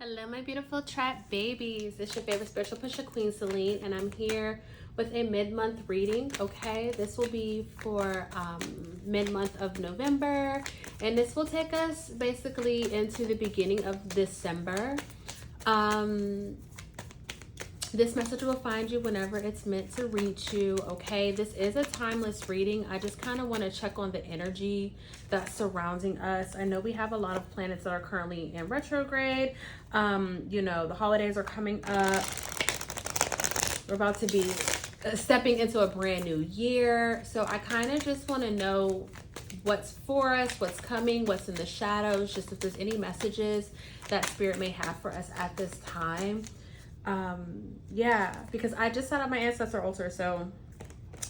Hello, my beautiful trap babies. It's your favorite spiritual pusher, Queen Celine, and I'm here with a mid-month reading. Okay, this will be for mid-month of November, and this will take us basically into the beginning of December. This message will find you whenever it's meant to reach you, okay? This is a timeless reading. I just kind of want to check on the energy that's surrounding us. I know we have a lot of planets that are currently in retrograde. You know, the holidays are coming up. We're about to be stepping into a brand new year. So I kind of just want to know what's for us, what's coming, what's in the shadows, just if there's any messages that Spirit may have for us at this time. Yeah, because I just set up my ancestor altar, so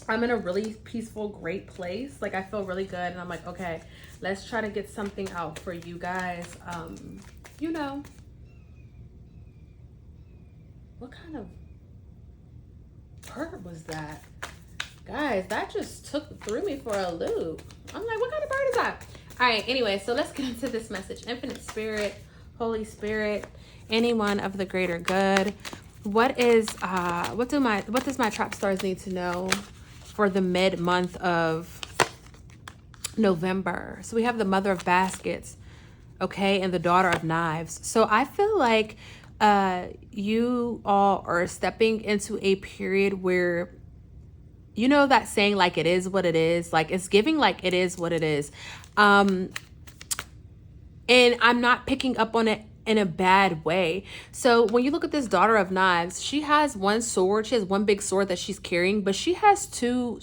I'm in a really peaceful, great place. Like, I feel really good, and I'm like, okay, let's try to get something out for you guys. You know, what kind of bird was that? Guys, that just threw me for a loop. I'm like, what kind of bird is that? All right, anyway, so let's get into this message. Infinite Spirit, Holy Spirit, anyone of the greater good, what does my trap stars need to know for the mid-month of November? So we have the Mother of Baskets, okay, and the Daughter of Knives. So I feel like you all are stepping into a period where, you know, that saying, like, it is what it is, like, it's giving like it is what it is. And I'm not picking up on it in a bad way. So when you look at this Daughter of Knives, she has one sword. She has one big sword that she's carrying, but she has two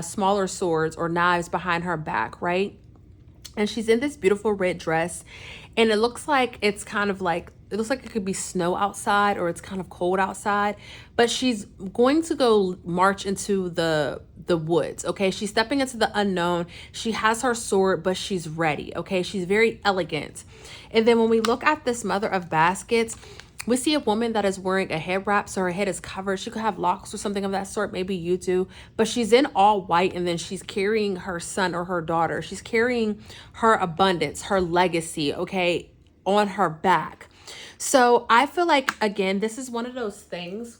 smaller swords or knives behind her back, right? And she's in this beautiful red dress, and it looks like it's kind of like, it looks like it could be snow outside or it's kind of cold outside, but she's going to go march into the woods, okay? She's stepping into the unknown. She has her sword, but she's ready, okay? She's very elegant. And then when we look at this Mother of Baskets, we see a woman that is wearing a head wrap, so her head is covered. She could have locks or something of that sort. Maybe you do. But she's in all white, and then she's carrying her son or her daughter. She's carrying her abundance, her legacy, okay, on her back. So I feel like, again, this is one of those things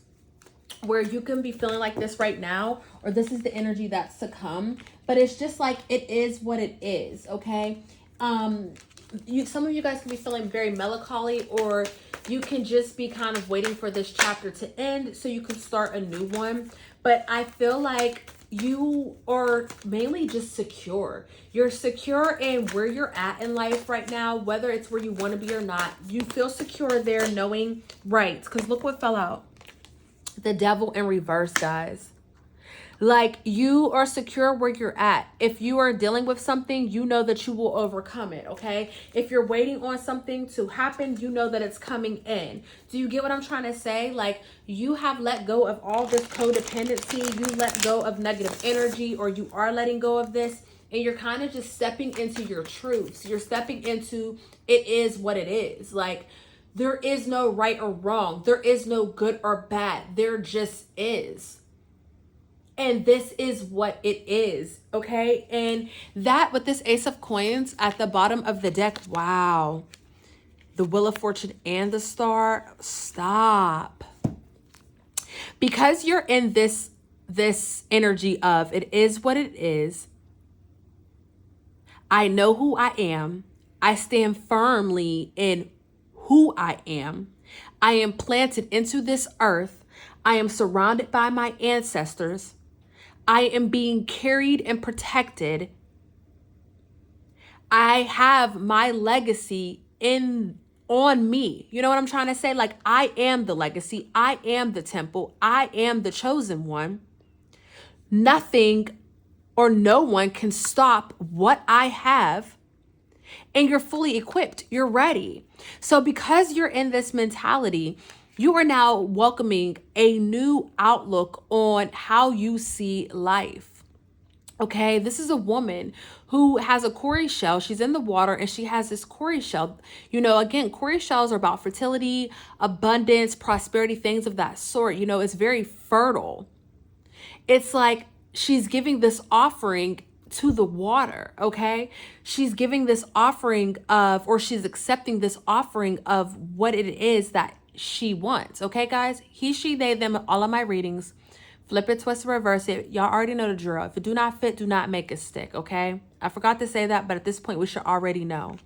where you can be feeling like this right now, or this is the energy that's to come. But it's just like, it is what it is, okay? Some of you guys can be feeling very melancholy, or you can just be kind of waiting for this chapter to end so you can start a new one. But I feel like you are mainly just secure. You're secure in where you're at in life right now, whether it's where you want to be or not. You feel secure there, knowing, right? Because look what fell out. The Devil in reverse, guys. Like, you are secure where you're at. If you are dealing with something, you know that you will overcome it, okay? If you're waiting on something to happen, you know that it's coming in. Do you get what I'm trying to say? Like, you have let go of all this codependency. You let go of negative energy, or you are letting go of this, and you're kind of just stepping into your truths. You're stepping into, it is what it is. Like, there is no right or wrong. There is no good or bad. There just is. And this is what it is, okay? And that, with this Ace of Coins at the bottom of the deck, wow. The Wheel of Fortune and the Star, stop. Because you're in this energy of, it is what it is. I know who I am. I stand firmly in who I am. I am planted into this earth. I am surrounded by my ancestors. I am being carried and protected. I have my legacy on me. You know what I'm trying to say? Like, I am the legacy. I am the temple. I am the chosen one. Nothing or no one can stop what I have. And you're fully equipped. You're ready. So because you're in this mentality, you are now welcoming a new outlook on how you see life. Okay, this is a woman who has a cowrie shell. She's in the water and she has this cowrie shell. You know, again, cowrie shells are about fertility, abundance, prosperity, things of that sort. You know, it's very fertile. It's like she's giving this offering to the water, okay? She's giving this offering of, or she's accepting this offering of what it is that she wants, okay, guys? He, she, they, them, all of my readings. Flip it, twist, reverse it. Y'all already know the drill. If it do not fit, do not make it stick, okay? I forgot to say that, but at this point, we should already know.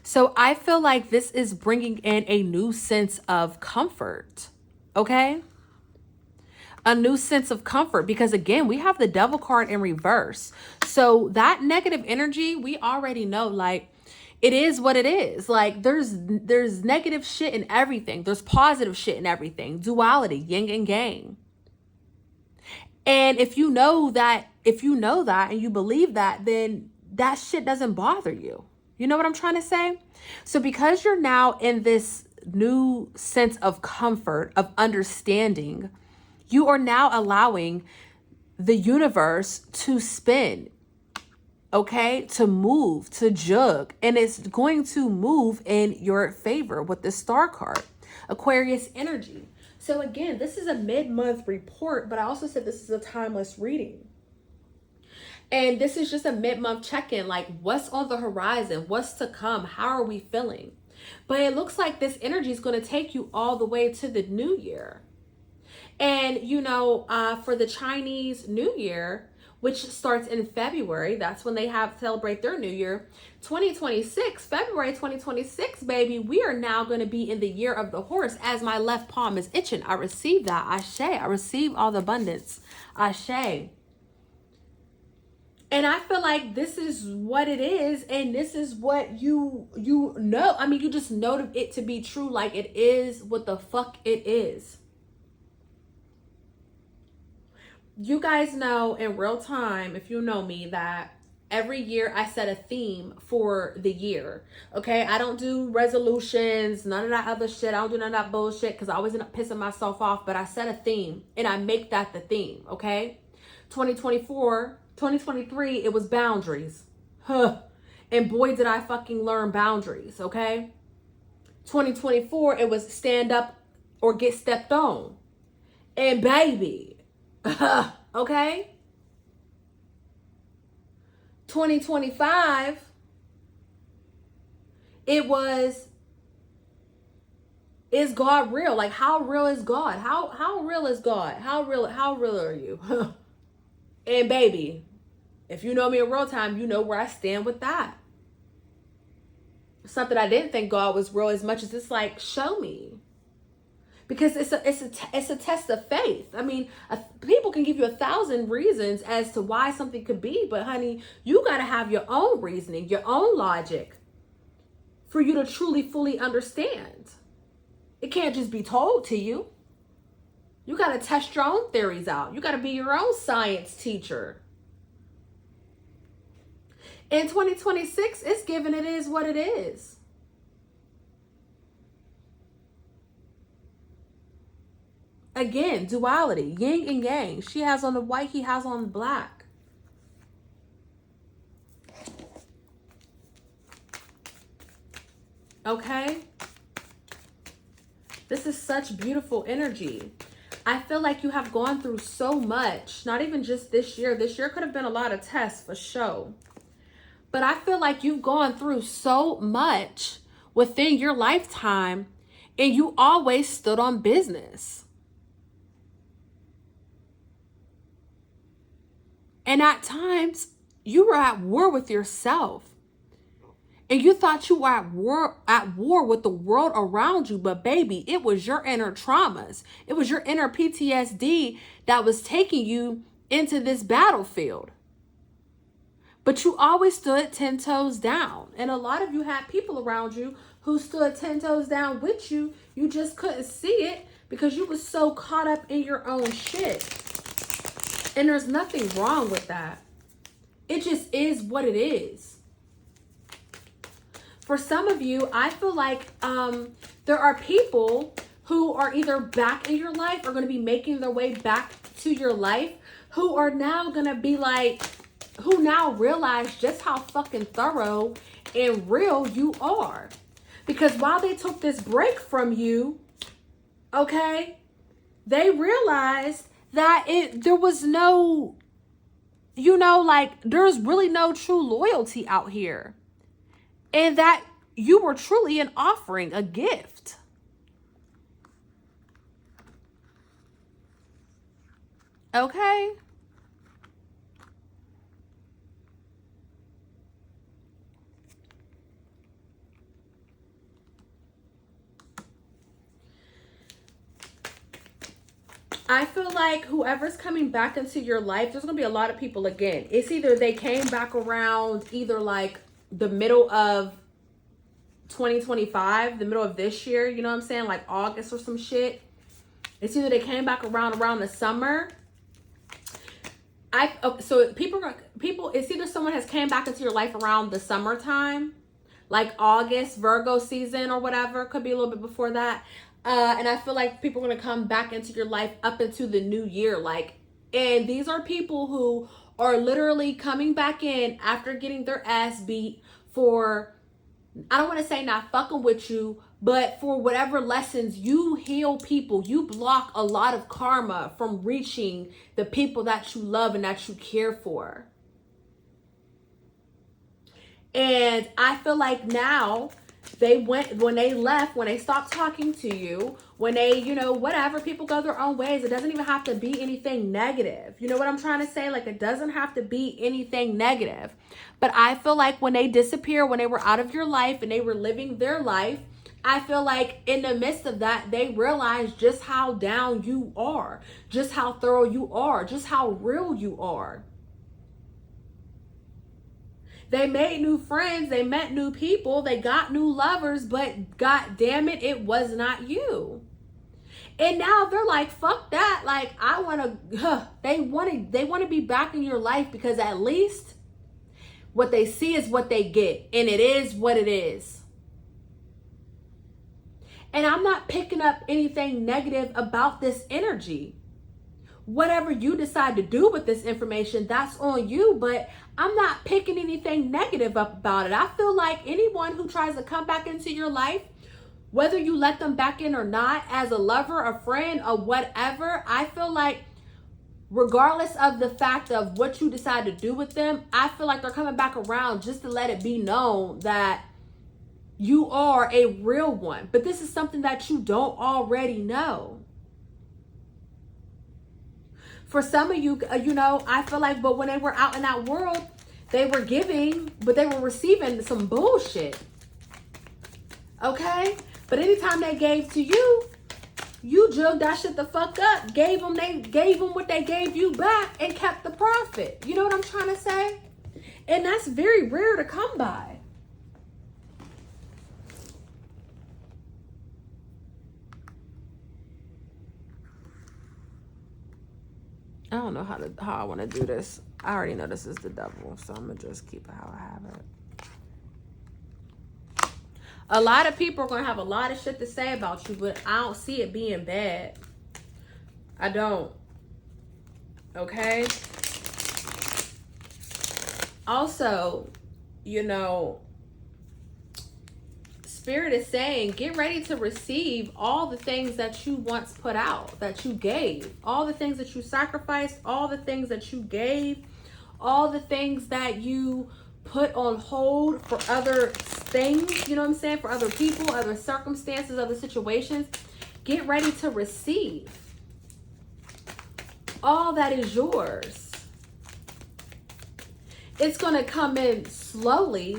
So I feel like this is bringing in a new sense of comfort, okay? A new sense of comfort, because again, we have the devil card in reverse. So that negative energy, we already know, like, it is what it is. Like, there's negative shit in everything. There's positive shit in everything. Duality, yin and yang. And if you know that and you believe that, then that shit doesn't bother you. You know what I'm trying to say? So because you're now in this new sense of comfort, of understanding, you are now allowing the universe to spin, okay? To move, to jug. And it's going to move in your favor with the star card, Aquarius energy. So again, this is a mid-month report, but I also said this is a timeless reading. And this is just a mid-month check-in, like what's on the horizon, what's to come, how are we feeling? But it looks like this energy is going to take you all the way to the new year. And, you know, for the Chinese New Year, which starts in February, that's when they celebrate their new year, 2026, February 2026, baby, we are now going to be in the year of the horse. As my left palm is itching, I receive that. Ashe. I receive all the abundance. Ashe. And I feel like this is what it is, and this is what you know. I mean, you just know it to be true, like it is what the fuck it is. You guys know in real time, if you know me, that every year I set a theme for the year, okay? I don't do resolutions, none of that other shit. I don't do none of that bullshit because I always end up pissing myself off, but I set a theme, and I make that the theme, okay? 2023, it was boundaries. Huh. And boy, did I fucking learn boundaries, okay? 2024, it was stand up or get stepped on. And baby, okay? 2025, it was, is God real? Like, how real is God? How real is God? How real are you? And baby, if you know me in real time, you know where I stand with that. It's not that I didn't think God was real as much as it's like, show me. Because it's a test of faith. I mean, people can give you 1,000 reasons as to why something could be, but honey, you got to have your own reasoning, your own logic for you to truly, fully understand. It can't just be told to you. You got to test your own theories out. You got to be your own science teacher. In 2026, it's given it is what it is. Again, duality, yin and yang. She has on the white, he has on the black. Okay? This is such beautiful energy. I feel like you have gone through so much, not even just this year. This year could have been a lot of tests for sure. But I feel like you've gone through so much within your lifetime, and you always stood on business. And at times, you were at war with yourself. And you thought you were at war with the world around you. But baby, it was your inner traumas. It was your inner PTSD that was taking you into this battlefield. But you always stood 10 toes down. And a lot of you had people around you who stood 10 toes down with you. You just couldn't see it because you were so caught up in your own shit. And there's nothing wrong with that. It just is what it is. For some of you, I feel like there are people who are either back in your life or going to be making their way back to your life who are now going to be like, who now realize just how fucking thorough and real you are. Because while they took this break from you, okay, they realized that there was no you know, like there's really no true loyalty out here. And that you were truly an offering, a gift. Okay? I feel like whoever's coming back into your life, there's going to be a lot of people again. It's either they came back around either like the middle of 2025, the middle of this year, you know what I'm saying? Like August or some shit. It's either they came back around the summer. So people, it's either someone has came back into your life around the summertime, like August, Virgo season or whatever. Could be a little bit before that. And I feel like people are going to come back into your life up into the new year. And these are people who are literally coming back in after getting their ass beat for, I don't want to say not fucking with you, but for whatever lessons. You heal people. You block a lot of karma from reaching the people that you love and that you care for. And I feel like now, when they stopped talking to you, when they, whatever, people go their own ways. It doesn't even have to be anything negative. You know what I'm trying to say? Like, it doesn't have to be anything negative. But I feel like when they disappear, when they were out of your life and they were living their life, I feel like in the midst of that, they realized just how down you are, just how thorough you are, just how real you are. They made new friends, they met new people, they got new lovers, but god damn it, it was not you. And now they're like, fuck that. Like, I want to, they want to be back in your life because at least what they see is what they get. And it is what it is. And I'm not picking up anything negative about this energy. Whatever you decide to do with this information, that's on you, but I'm not picking anything negative up about it. I feel like anyone who tries to come back into your life, whether you let them back in or not, as a lover, a friend, or whatever, I feel like regardless of the fact of what you decide to do with them, I feel like they're coming back around just to let it be known that you are a real one. But this is something that you don't already know. For some of you, I feel like, but when they were out in that world, they were giving, but they were receiving some bullshit. Okay? But anytime they gave to you, you jugged that shit the fuck up. They gave them what they gave you back and kept the profit. You know what I'm trying to say? And that's very rare to come by. I don't know how I want to do this. I already know this is the devil, so I'm going to just keep it how I have it. A lot of people are going to have a lot of shit to say about you, but I don't see it being bad. I don't. Okay? Also, Spirit is saying, get ready to receive all the things that you once put out, that you gave, all the things that you sacrificed, all the things that you gave, all the things that you put on hold for other things, you know what I'm saying, for other people, other circumstances, other situations. Get ready to receive all that is yours. It's going to come in slowly,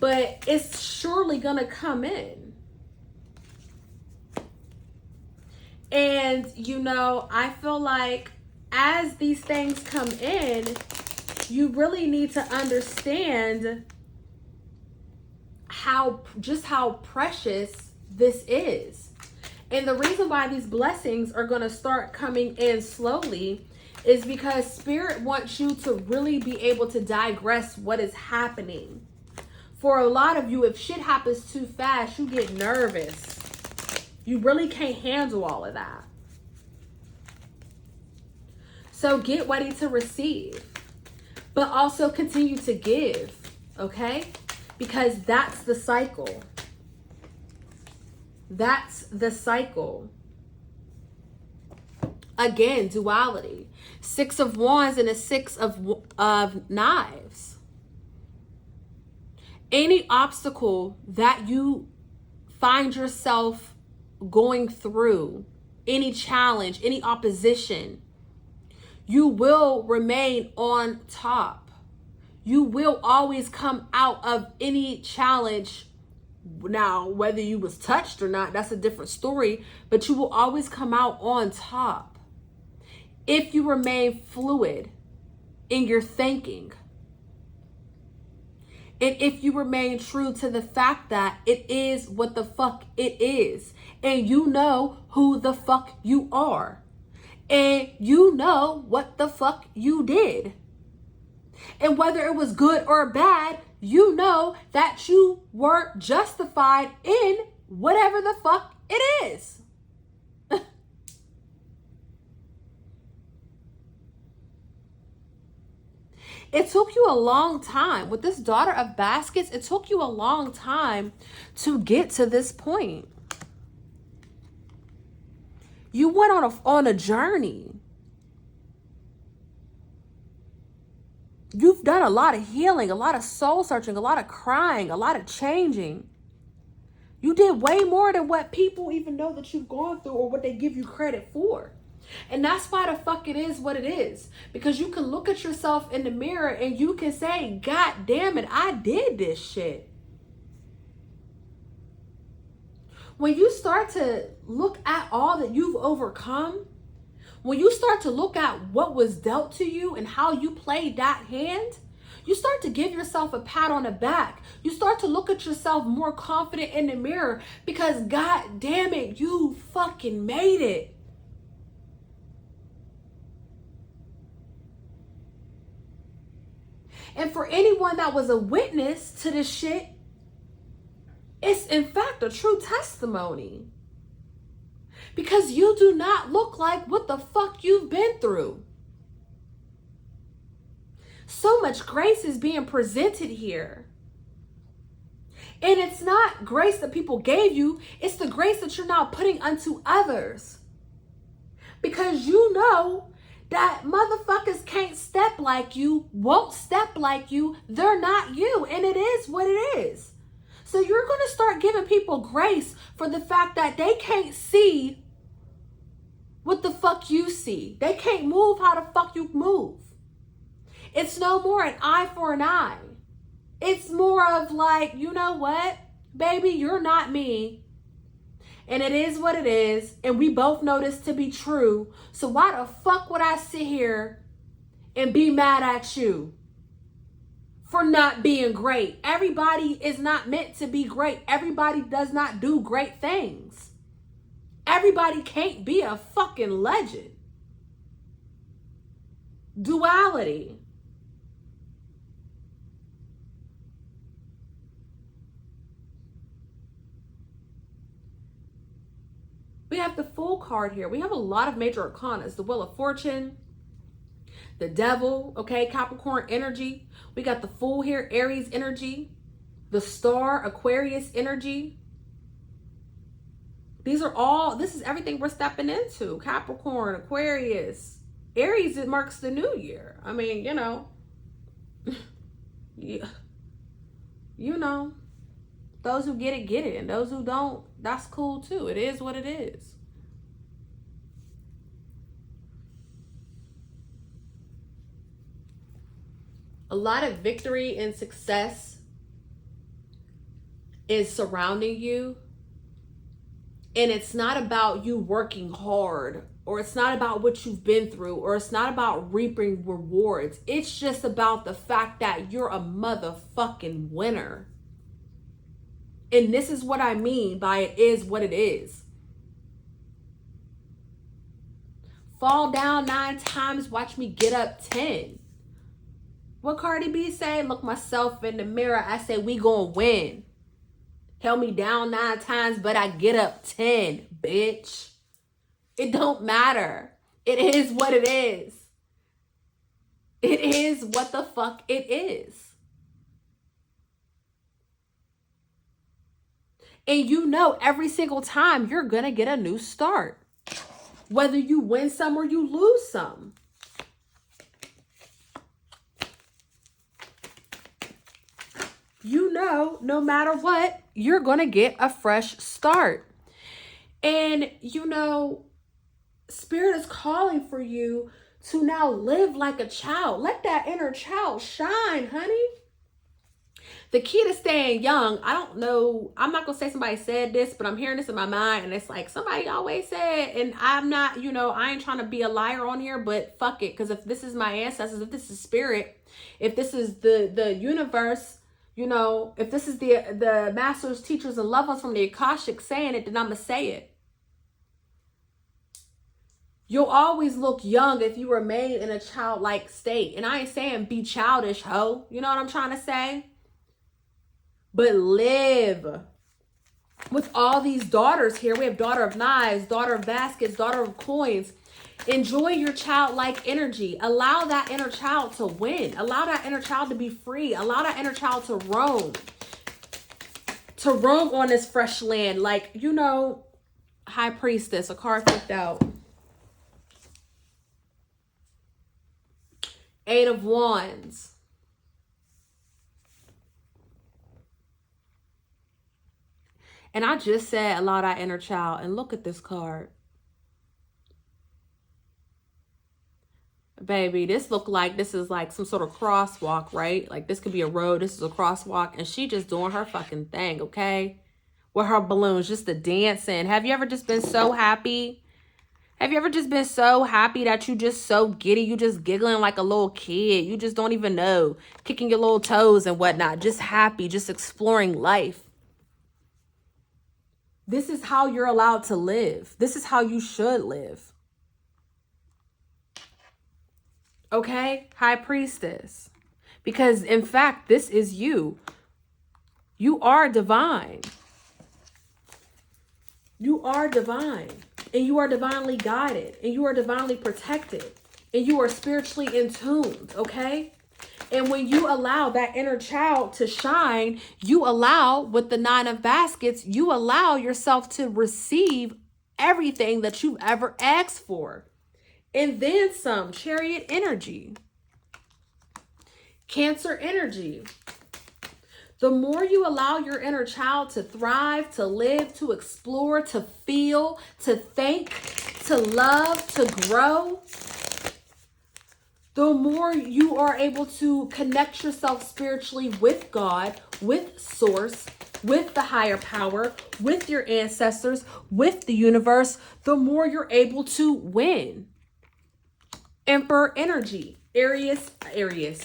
but it's surely gonna come in. And I feel like as these things come in, you really need to understand how precious this is. And the reason why these blessings are gonna start coming in slowly is because Spirit wants you to really be able to digress what is happening. For a lot of you, if shit happens too fast, you get nervous. You really can't handle all of that. So get ready to receive, but also continue to give, okay? Because that's the cycle. That's the cycle. Again, duality. 6 of Wands and a 6 of Knives. Any obstacle that you find yourself going through, any challenge, any opposition, you will remain on top. You will always come out of any challenge. Now, whether you was touched or not, that's a different story, but you will always come out on top if you remain fluid in your thinking. And if you remain true to the fact that it is what the fuck it is, and you know who the fuck you are, and you know what the fuck you did, and whether it was good or bad, you know that you were justified in whatever the fuck it is. It took you a long time. With this Daughter of Baskets, it took you a long time to get to this point. You went on a journey. You've done a lot of healing, a lot of soul searching, a lot of crying, a lot of changing. You did way more than what people even know that you've gone through or what they give you credit for. And that's why the fuck it is what it is. Because you can look at yourself in the mirror and you can say, God damn it, I did this shit. When you start to look at all that you've overcome, when you start to look at what was dealt to you and how you played that hand, you start to give yourself a pat on the back. You start to look at yourself more confident in the mirror because God damn it, you fucking made it. And for anyone that was a witness to this shit, it's in fact a true testimony. Because you do not look like what the fuck you've been through. So much grace is being presented here. And it's not grace that people gave you. It's the grace that you're now putting unto others. Because you know that motherfuckers can't step like you, won't step like you. They're not you. And it is what it is. So you're going to start giving people grace for the fact that they can't see what the fuck you see. They can't move how the fuck you move. It's no more an eye for an eye. It's more of like, you know what, baby, you're not me. And it is what it is. And we both know this to be true. So why the fuck would I sit here and be mad at you for not being great? Everybody is not meant to be great. Everybody does not do great things. Everybody can't be a fucking legend. Duality. We have the Fool card here. We have a lot of major arcanas. The Wheel of Fortune, the Devil, okay, Capricorn energy. We got the Fool here, Aries energy, the Star, Aquarius energy. These are all, this is everything we're stepping into. Capricorn, Aquarius, Aries, it marks the new year. I mean, you know, yeah, you know, those who get it. And those who don't, that's cool too. It is what it is. A lot of victory and success is surrounding you. And it's not about you working hard, or it's not about what you've been through, or it's not about reaping rewards. It's just about the fact that you're a motherfucking winner. And this is what I mean by it is what it is. Fall down 9 times, watch me get up 10. What Cardi B say? Look myself in the mirror, I say we gonna win. Held me down 9 times, but I get up 10, bitch. It don't matter. It is what it is. It is what the fuck it is. And you know every single time you're gonna get a new start. whether you win some or you lose some. You know, no matter what, you're going to get a fresh start. And, you know, Spirit is calling for you to now live like a child. Let that inner child shine, honey. The key to staying young, I don't know, I'm not going to say somebody said this, but I'm hearing this in my mind, and it's like somebody always said, and I'm not, you know, I ain't trying to be a liar on here, but fuck it, because if this is my ancestors, if this is spirit, if this is the universe, you know, if this is the masters, teachers, and loved ones from the Akashic saying it, then I'm going to say it. You'll always look young if you remain in a childlike state. And I ain't saying be childish, ho. You know what I'm trying to say? But live. With all these daughters here, we have daughter of knives, daughter of baskets, daughter of coins. Enjoy your childlike energy. Allow that inner child to win. Allow that inner child to be free. Allow that inner child to roam. To roam on this fresh land. Like, you know, High Priestess, a card flipped out. 8 of Wands. And I just said allow that inner child. And look at this card. Baby, this look like this is like some sort of crosswalk, right? Like this could be a road. This is a crosswalk. And she just doing her fucking thing, okay? With her balloons, just the dancing. Have you ever just been so happy? Have you ever just been so happy that you just so giddy? You just giggling like a little kid. You just don't even know. Kicking your little toes and whatnot. Just happy. Just exploring life. This is how you're allowed to live. This is how you should live. Okay? High Priestess. Because in fact, this is you. You are divine. You are divine. And you are divinely guided. And you are divinely protected. And you are spiritually in tune. Okay? And when you allow that inner child to shine, you allow, with the 9 of baskets, you allow yourself to receive everything that you've ever asked for. And then some. Chariot energy. Cancer energy. The more you allow your inner child to thrive, to live, to explore, to feel, to think, to love, to grow, the more you are able to connect yourself spiritually with God, with Source, with the higher power, with your ancestors, with the universe, the more you're able to win. Emperor energy. Aries.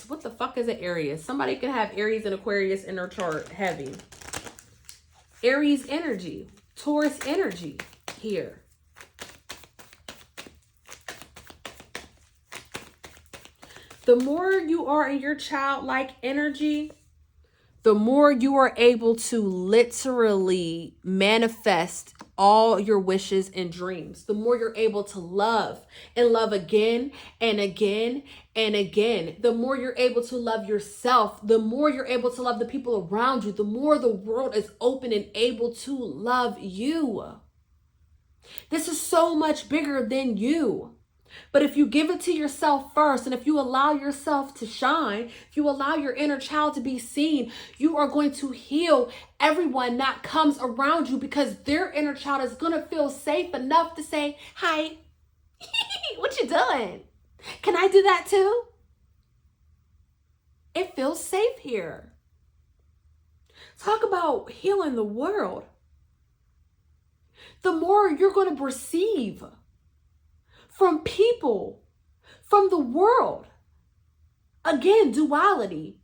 What the fuck is an Aries? Somebody can have Aries and Aquarius in their chart heavy. Aries energy. Taurus energy here. The more you are in your childlike energy, the more you are able to literally manifest all your wishes and dreams. The more you're able to love and love again and again and again. The more you're able to love yourself, the more you're able to love the people around you, the more the world is open and able to love you. This is so much bigger than you. But if you give it to yourself first, and if you allow yourself to shine, if you allow your inner child to be seen, you are going to heal everyone that comes around you, because their inner child is going to feel safe enough to say, hi, what you doing? Can I do that too? It feels safe here. Talk about healing the world. The more you're going to receive from people, from the world. Again, duality.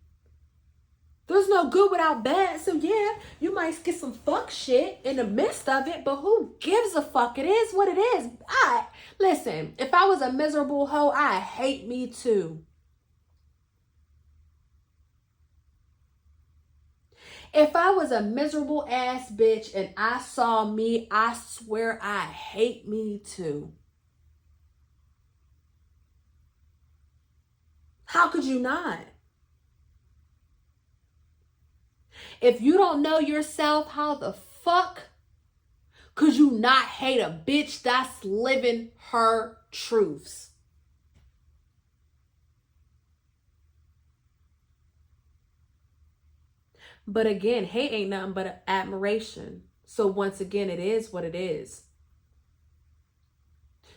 There's no good without bad. So yeah, you might get some fuck shit in the midst of it, but who gives a fuck? It is what it is. Listen, if I was a miserable hoe, I hate me too. If I was a miserable ass bitch and I saw me, I swear I hate me too. How could you not? If you don't know yourself, how the fuck Could you not hate a bitch that's living her truths? But again, hate ain't nothing but admiration. So once again, it is what it is.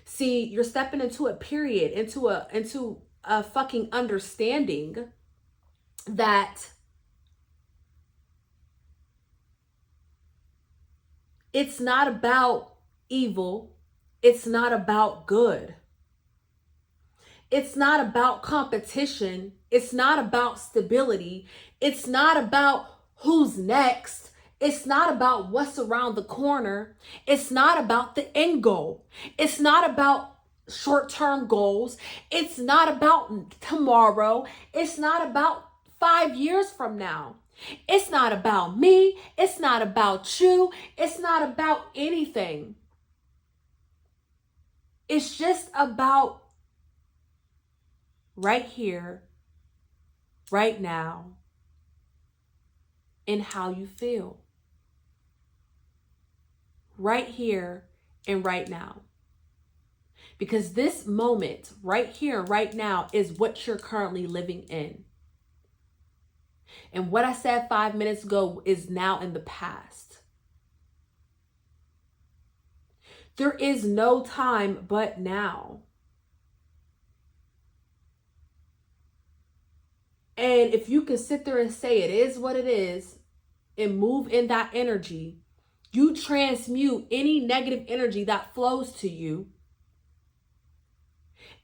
See, you're stepping into a period, into a fucking understanding that it's not about evil. It's not about good. It's not about competition. It's not about stability. It's not about who's next. It's not about what's around the corner. It's not about the end goal. It's not about short-term goals. It's not about tomorrow. It's not about 5 years from now. It's not about me. It's not about you. It's not about anything. It's just about right here, right now, and how you feel. Right here and right now. Because this moment, right here, right now, is what you're currently living in. And what I said 5 minutes ago is now in the past. There is no time but now. And if you can sit there and say it is what it is and move in that energy, you transmute any negative energy that flows to you.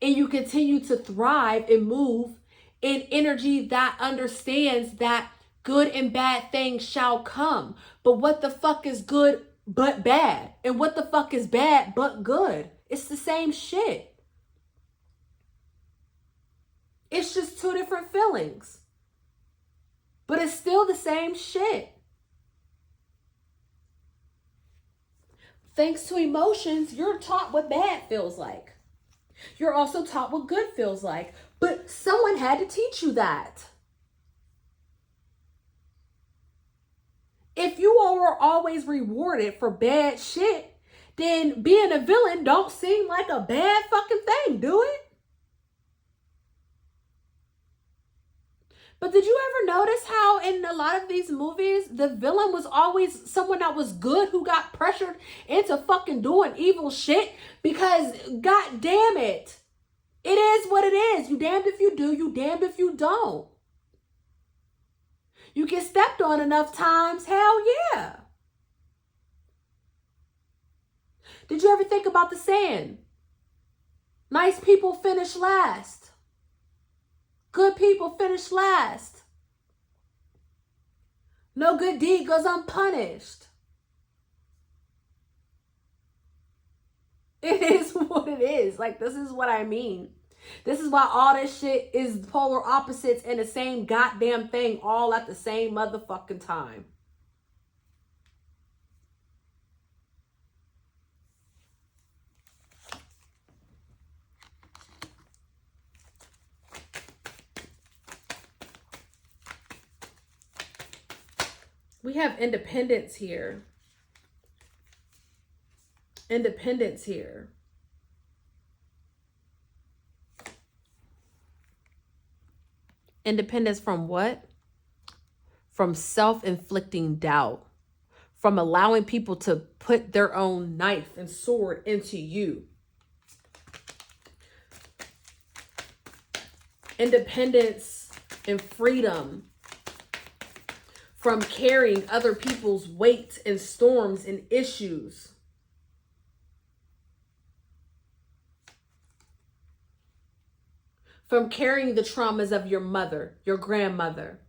And you continue to thrive and move in energy that understands that good and bad things shall come. But what the fuck is good but bad? And what the fuck is bad but good? It's the same shit. It's just two different feelings. But it's still the same shit. Thanks to emotions, you're taught what bad feels like. You're also taught what good feels like. But someone had to teach you that. If you all were always rewarded for bad shit, then being a villain don't seem like a bad fucking thing, do it? But did you ever notice how in a lot of these movies, the villain was always someone that was good who got pressured into fucking doing evil shit? Because, god damn it, it is what it is. You damned if you do, you damned if you don't. You get stepped on enough times, hell yeah. Did you ever think about the saying, nice people finish last? Good people finish last. No good deed goes unpunished. It is what it is. Like, this is what I mean. This is why all this shit is polar opposites and the same goddamn thing all at the same motherfucking time. We have independence here. Independence here. Independence from what? From self-inflicting doubt. From allowing people to put their own knife and sword into you. Independence and freedom from carrying other people's weight and storms and issues. From carrying the traumas of your mother, your grandmother,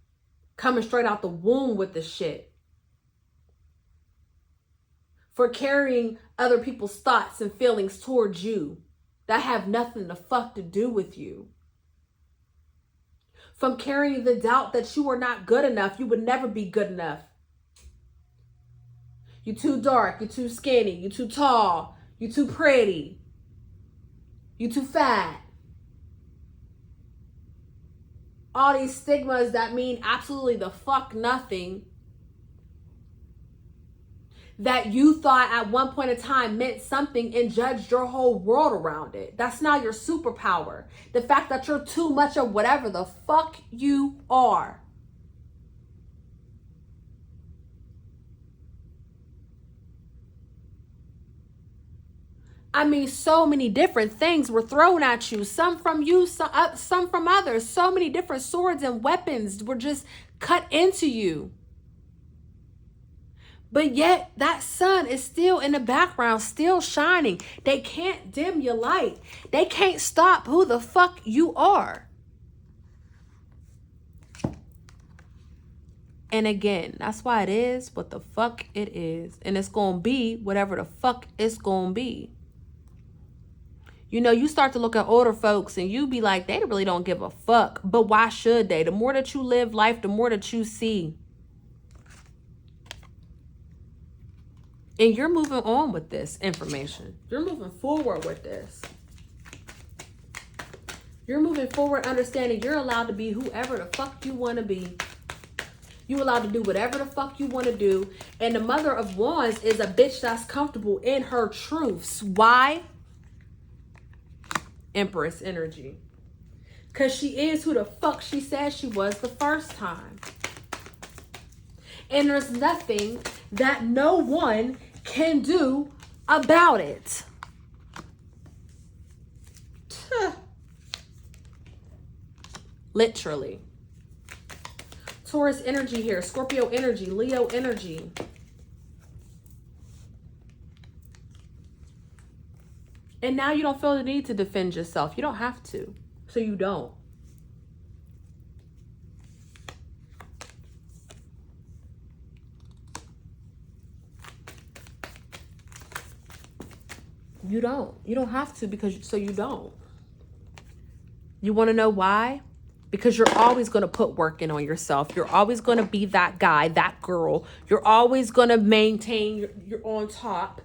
coming straight out the womb with the shit. For carrying other people's thoughts and feelings towards you that have nothing to fuck to do with you. From carrying the doubt that you are not good enough. You would never be good enough. You're too dark. You're too skinny. You're too tall. You're too pretty. You're too fat. All these stigmas that mean absolutely the fuck nothing. that you thought at one point in time meant something and judged your whole world around it. That's not your superpower. The fact that you're too much of whatever the fuck you are. I mean, so many different things were thrown at you. Some from you, some from others. So many different swords and weapons were just cut into you. But yet that sun is still in the background, still shining. They can't dim your light. They can't stop who the fuck you are. And again, that's why it is what the fuck it is. And it's going to be whatever the fuck it's going to be. You know, you start to look at older folks and you be like, they really don't give a fuck. But why should they? The more that you live life, the more that you see. And you're moving on with this information. You're moving forward with this. You're moving forward understanding you're allowed to be whoever the fuck you want to be. You're allowed to do whatever the fuck you want to do. And the Mother of Wands is a bitch that's comfortable in her truths. Why? Empress energy. Because she is who the fuck she said she was the first time. And there's nothing that no one can do about it. Literally. Taurus energy here. Scorpio energy. Leo energy. And now you don't feel the need to defend yourself. You don't have to. So you don't. You don't. You don't have to so you don't. You want to know why? Because you're always going to put work in on yourself. You're always going to be that guy, that girl. You're always going to maintain you're on top.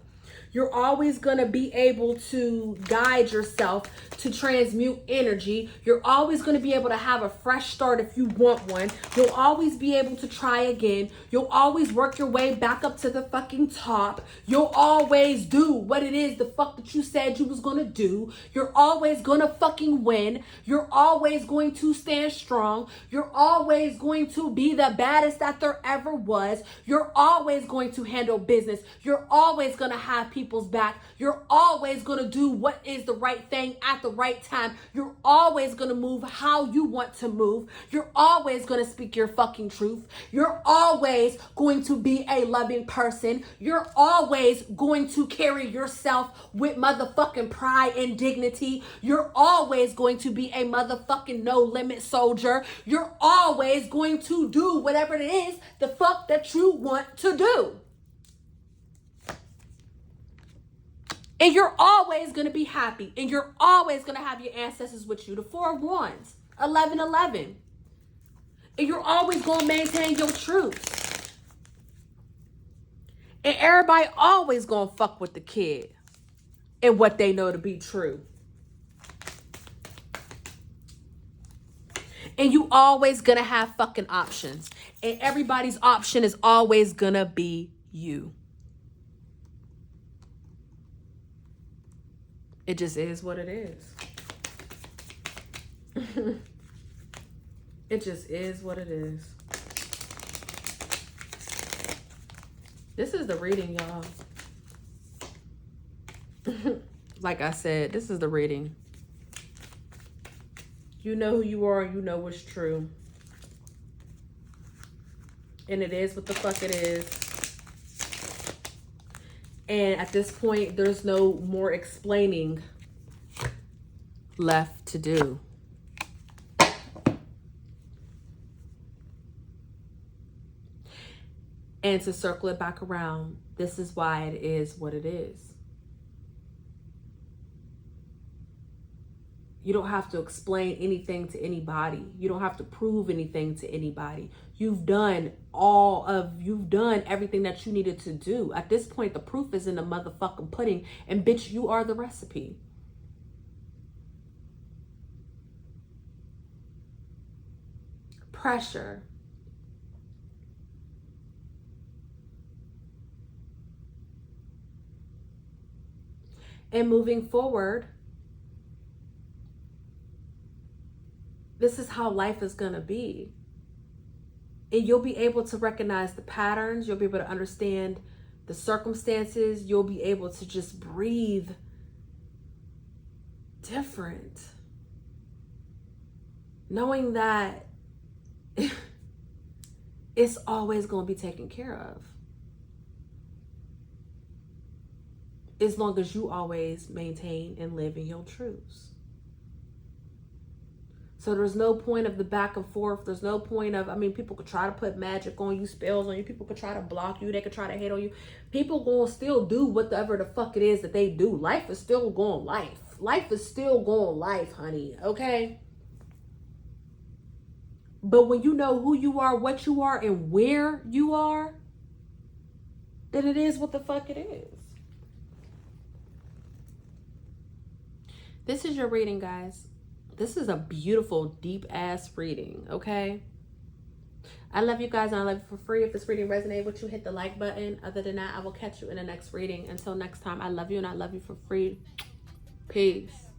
You're always going to be able to guide yourself to transmute energy. You're always going to be able to have a fresh start if you want one. You'll always be able to try again. You'll always work your way back up to the fucking top. You'll always do what it is the fuck that you said you was going to do. You're always going to fucking win. You're always going to stand strong. You're always going to be the baddest that there ever was. You're always going to handle business. You're always going to have people's back. You're always going to do what is the right thing at the right time. You're always going to move how you want to move. You're always going to speak your fucking truth. You're always going to be a loving person. You're always going to carry yourself with motherfucking pride and dignity. You're always going to be a motherfucking no limit soldier. You're always going to do whatever it is the fuck that you want to do. And you're always going to be happy. And you're always going to have your ancestors with you. The 4 of Wands, 1111. And you're always going to maintain your truth. And everybody always going to fuck with the kid and what they know to be true. And you always going to have fucking options. And everybody's option is always going to be you. It just is what it is. It just is what it is. This is the reading, y'all. Like I said, this is the reading. You know who you are. You know what's true. And it is what the fuck it is. And at this point, there's no more explaining left to do. And to circle it back around, this is why it is what it is. You don't have to explain anything to anybody. You don't have to prove anything to anybody. You've done everything that you needed to do. At this point, the proof is in the motherfucking pudding, and bitch, you are the recipe. Pressure. And moving forward, this is how life is going to be. And you'll be able to recognize the patterns. You'll be able to understand the circumstances. You'll be able to just breathe different. Knowing that it's always going to be taken care of. As long as you always maintain and live in your truths. So there's no point of the back and forth. There's no point of, I mean, people could try to put magic on you, spells on you. People could try to block you. They could try to hate on you. People gonna still do whatever the fuck it is that they do. Life is still going life. Life is still going life, honey. Okay? But when you know who you are, what you are, and where you are, then it is what the fuck it is. This is your reading, guys. This is a beautiful, deep-ass reading, okay? I love you guys, and I love you for free. If this reading resonated with you, hit the like button. Other than that, I will catch you in the next reading. Until next time, I love you, and I love you for free. Peace.